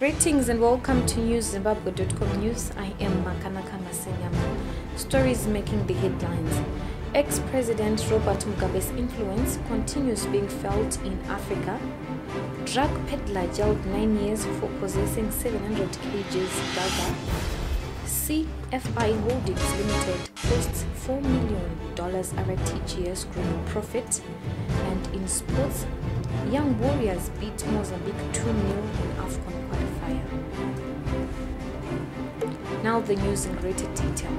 Greetings and welcome to newszimbabwe.com news. I am Makanaka Masenyama. Stories making the headlines. Ex-President Robert Mugabe's influence continues being felt in Africa. Drug peddler jailed 9 years for possessing 700 kgs dagger. CFI Holdings Limited posts $4 million RTGS growing profit. And in sports, young warriors beat Mozambique 2-0 in AFCON qualifier. Now the news in greater detail.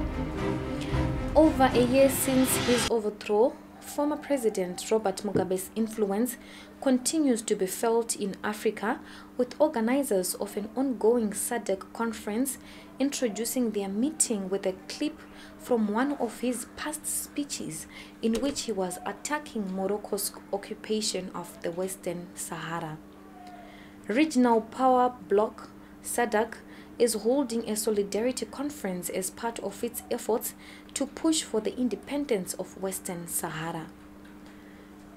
Over a year since his overthrow, former President Robert Mugabe's influence continues to be felt in Africa, with organizers of an ongoing SADC conference introducing their meeting with a clip from one of his past speeches in which he was attacking Morocco's occupation of the Western Sahara. Regional power bloc SADC is holding a solidarity conference as part of its efforts to push for the independence of Western Sahara.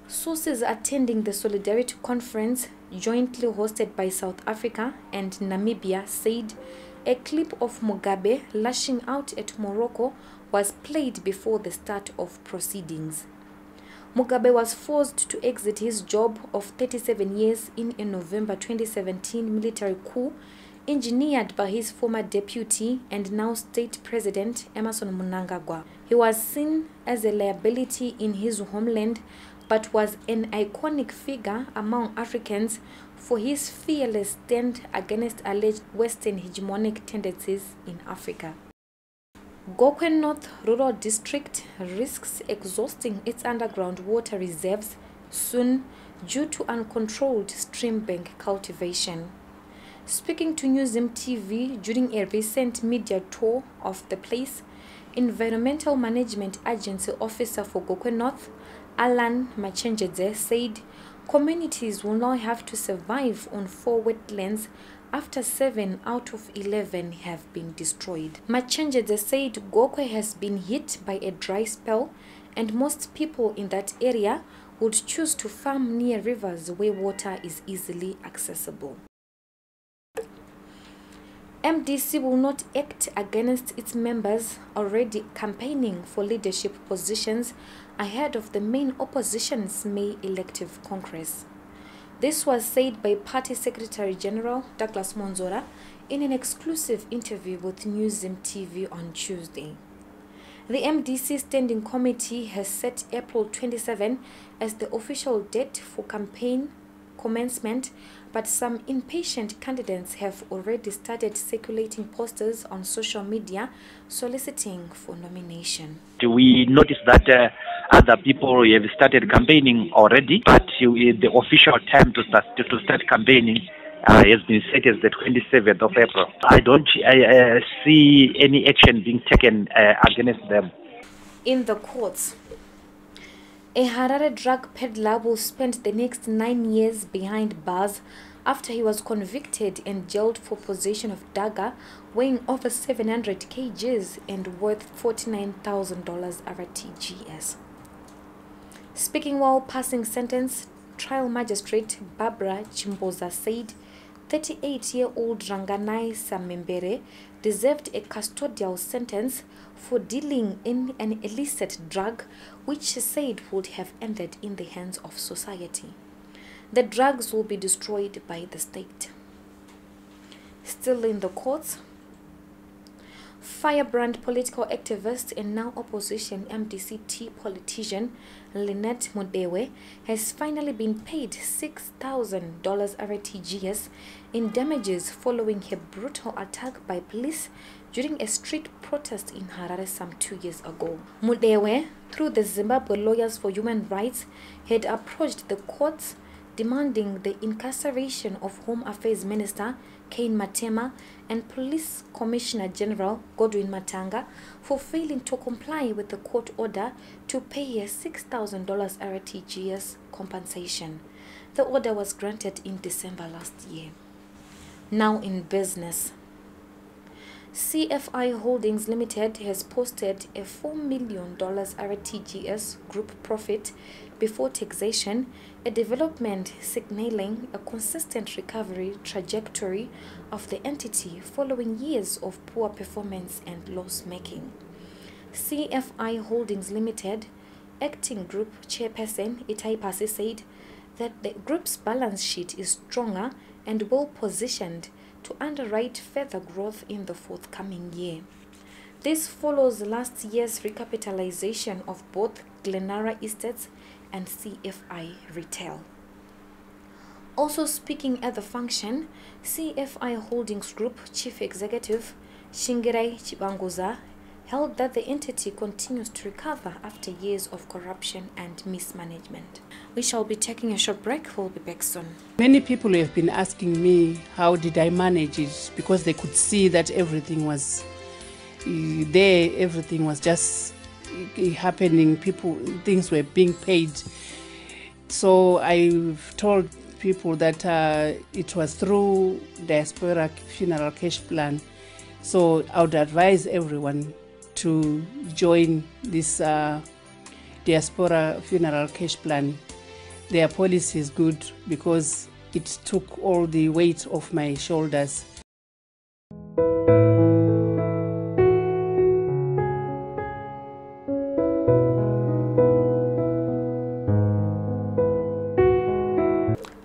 Sources attending the solidarity conference, jointly hosted by South Africa and Namibia, said a clip of Mugabe lashing out at Morocco was played before the start of proceedings. Mugabe was forced to exit his job of 37 years in a November 2017 military coup engineered by his former deputy and now state president Emmerson Mnangagwa. He was seen as a liability in his homeland, but was an iconic figure among Africans for his fearless stand against alleged Western hegemonic tendencies in Africa. Gokwe North Rural District risks exhausting its underground water reserves soon due to uncontrolled stream bank cultivation. Speaking to Zim TV during a recent media tour of the place, Environmental Management Agency officer for Gokwe North, Alan Machenjedze, said communities will now have to survive on 4 wetlands after 7 out of 11 have been destroyed. Machenjedze said Gokwe has been hit by a dry spell and most people in that area would choose to farm near rivers where water is easily accessible. MDC will not act against its members already campaigning for leadership positions ahead of the main opposition's May elective congress. This was said by Party Secretary General Douglas Monzora in an exclusive interview with Zim TV on Tuesday. The MDC Standing Committee has set April 27 as the official date for campaign commencement, but some impatient candidates have already started circulating posters on social media soliciting for nomination. We noticed that other people have started campaigning already, but the official time to start campaigning has been set as the 27th of April. I don't see any action being taken against them. In the courts, a Harare drug peddler will spend the next 9 years behind bars after he was convicted and jailed for possession of dagger weighing over 700 kgs and worth $49,000 RTGS. Speaking while passing sentence, trial magistrate Barbara Chimboza said 38-year-old Ranganai Samembere deserved a custodial sentence for dealing in an illicit drug which she said would have ended in the hands of society. The drugs will be destroyed by the state. Still in the courts, firebrand political activist and now opposition MDC politician Lynette Modewe has finally been paid $6,000 RTGS in damages following her brutal attack by police during a street protest in Harare some 2 years ago. Modewe, through the Zimbabwe Lawyers for Human Rights, had approached the courts demanding the incarceration of Home Affairs Minister Cain Matema and Police Commissioner General Godwin Matanga for failing to comply with the court order to pay a $6,000 RTGS compensation. The order was granted in December last year. Now in business. CFI Holdings Limited has posted a $4 million RTGS group profit before taxation, a development signaling a consistent recovery trajectory of the entity following years of poor performance and loss-making. CFI Holdings Limited Acting Group Chairperson Itai Pasi said that the group's balance sheet is stronger and well-positioned to underwrite further growth in the forthcoming year. This follows last year's recapitalization of both Glenara Estates and CFI Retail. Also speaking at the function, CFI Holdings Group Chief Executive Shingirai Chibanguza held that the entity continues to recover after years of corruption and mismanagement. We shall be taking a short break. We'll be back soon. Many people have been asking me how did I manage it, because they could see that everything was there, everything was just happening, things were being paid. So I've told people that it was through Diaspora Funeral Cash Plan. So I would advise everyone to join this Diaspora Funeral Cash Plan. Their policy is good because it took all the weight off my shoulders.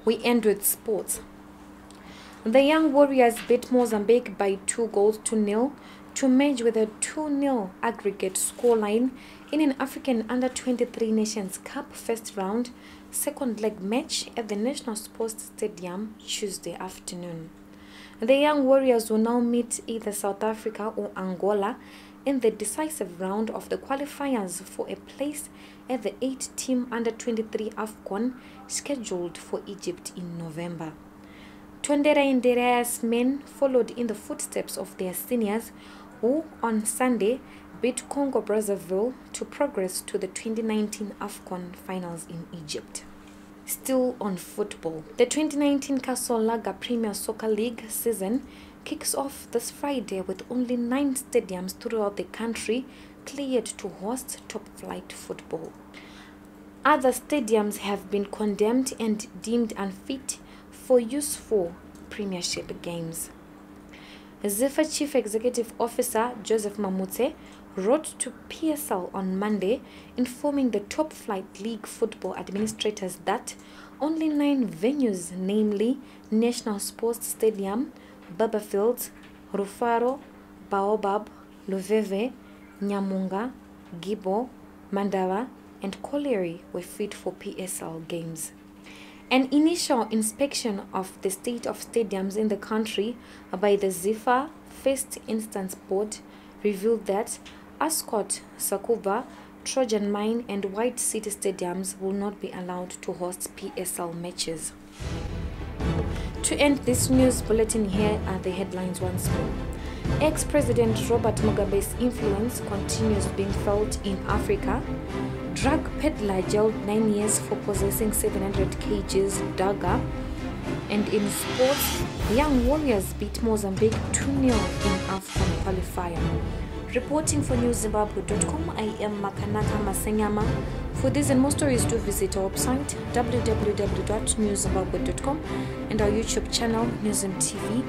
We end with sports. The Young Warriors beat Mozambique by 2-0 to merge with a 2-0 aggregate scoreline in an African Under-23 Nations Cup first round second leg match at the National Sports Stadium Tuesday afternoon. The Young Warriors will now meet either South Africa or Angola in the decisive round of the qualifiers for a place at the 8-team Under-23 AFCON scheduled for Egypt in November. Tondera Nderea's men followed in the footsteps of their seniors, who on Sunday beat Congo Brazzaville to progress to the 2019 AFCON finals in Egypt. Still on football, the 2019 Kasolaga Premier Soccer League season kicks off this Friday with only 9 stadiums throughout the country cleared to host top-flight football. Other stadiums have been condemned and deemed unfit for use for Premiership games. ZIFA Chief Executive Officer Joseph Mamute wrote to PSL on Monday informing the Top Flight League football administrators that only 9 venues, namely National Sports Stadium, Barberfields, Rufaro, Baobab, Luveve, Nyamunga, Gibo, Mandawa, and Colliery were fit for PSL games. An initial inspection of the state of stadiums in the country by the ZIFA First Instance Board revealed that Ascot, Sakuba, Trojan Mine and White City stadiums will not be allowed to host PSL matches. To end this news bulletin, here are the headlines once more. Ex-President Robert Mugabe's influence continues being felt in Africa. Drug peddler jailed 9 years for possessing 700 kgs dagger. And in sports, Young Warriors beat Mozambique 2-0 in AFCON qualifier. Reporting for newszimbabwe.com, I am Makanaka Masenyama. For these and more stories, do visit our website www.newszimbabwe.com and our YouTube channel, Zim TV.